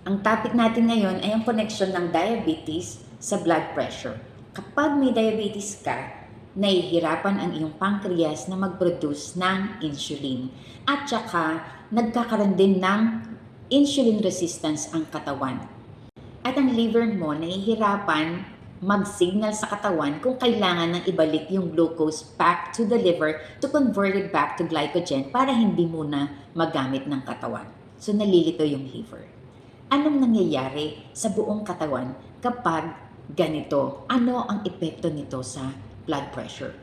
Ang topic natin ngayon ay ang connection ng diabetes sa blood pressure. Kapag may diabetes ka, nahihirapan ang iyong pancreas na mag-produce ng insulin. At saka, nagkakaroon din ng insulin resistance ang katawan. At ang liver mo nahihirapan mag-signal sa katawan kung kailangan nang ibalik yung glucose back to the liver to convert it back to glycogen para hindi muna magamit ng katawan. So nalilito yung liver. Anong nangyayari sa buong katawan kapag ganito? Ano ang epekto nito sa blood pressure?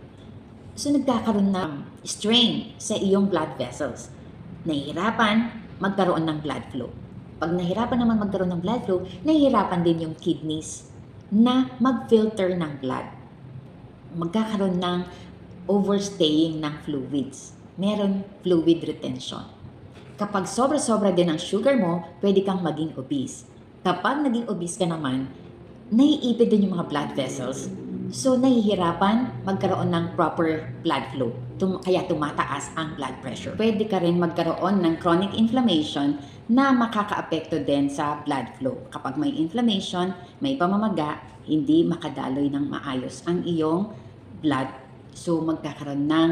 So nagkakaroon ng strain sa iyong blood vessels. Nahihirapan magkaroon ng blood flow. Pag nahirapan naman magkaroon ng blood flow, nahihirapan din yung kidneys na mag-filter ng blood. Magkakaroon ng overstaying ng fluids. Meron fluid retention. Kapag sobra-sobra din ang sugar mo, pwede kang maging obese. Kapag naging obese ka naman, naiipit din yung mga blood vessels. So, nahihirapan magkaroon ng proper blood flow. Kaya tumataas ang blood pressure. Pwede ka rin magkaroon ng chronic inflammation na makakaapekto din sa blood flow. Kapag may inflammation, may pamamaga, hindi makadaloy ng maayos ang iyong blood. So, magkakaroon ng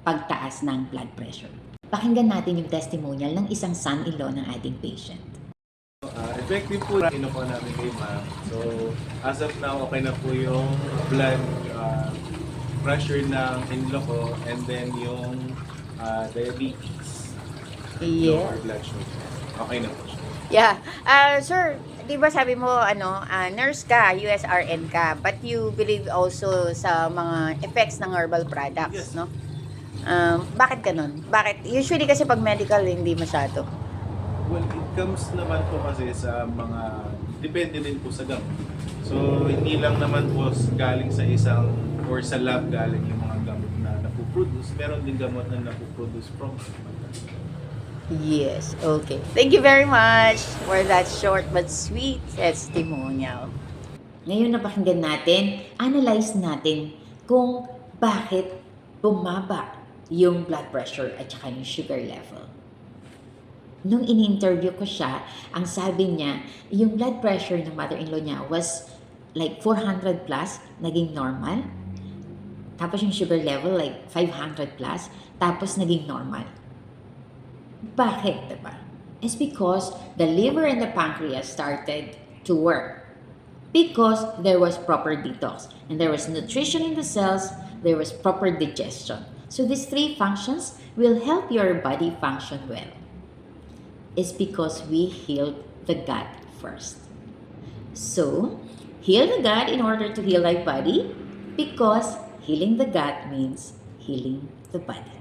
pagtaas ng blood pressure. Pakinggan natin yung testimonial ng isang son-in-law ng ating patient. Effective po po namin kay ma'am. So, as of now, okay na po yung blood pressure ng in-law ko and then yung diabetes. Yeah. Lower blood sugar. Okay na po siya. Yeah. Sir, di ba sabi mo, nurse ka, USRN ka, but you believe also sa mga effects ng herbal products, Yes. no? Bakit ganun? Bakit? Usually kasi pag medical, hindi masyado. Well, it comes naman po kasi sa mga, depende din po sa gamot. So, hindi lang naman po galing sa isang, or sa lab galing yung mga gamot na napuproduce. Meron din gamot na napuproduce from. Yes, okay. Thank you very much for that short but sweet testimonial. Ngayon napakinggan natin, analyze natin kung bakit bumaba yung blood pressure at saka yung sugar level. Nung in-interview ko siya, ang sabi niya, yung blood pressure ng mother-in-law niya was like 400 plus, naging normal. Tapos yung sugar level like 500 plus, tapos naging normal. Bakit, diba? It's because the liver and the pancreas started to work. Because there was proper detox. And there was nutrition in the cells, there was proper digestion. So these three functions will help your body function well. It's because we healed the gut first. So, heal the gut in order to heal thy body, because healing the gut means healing the body.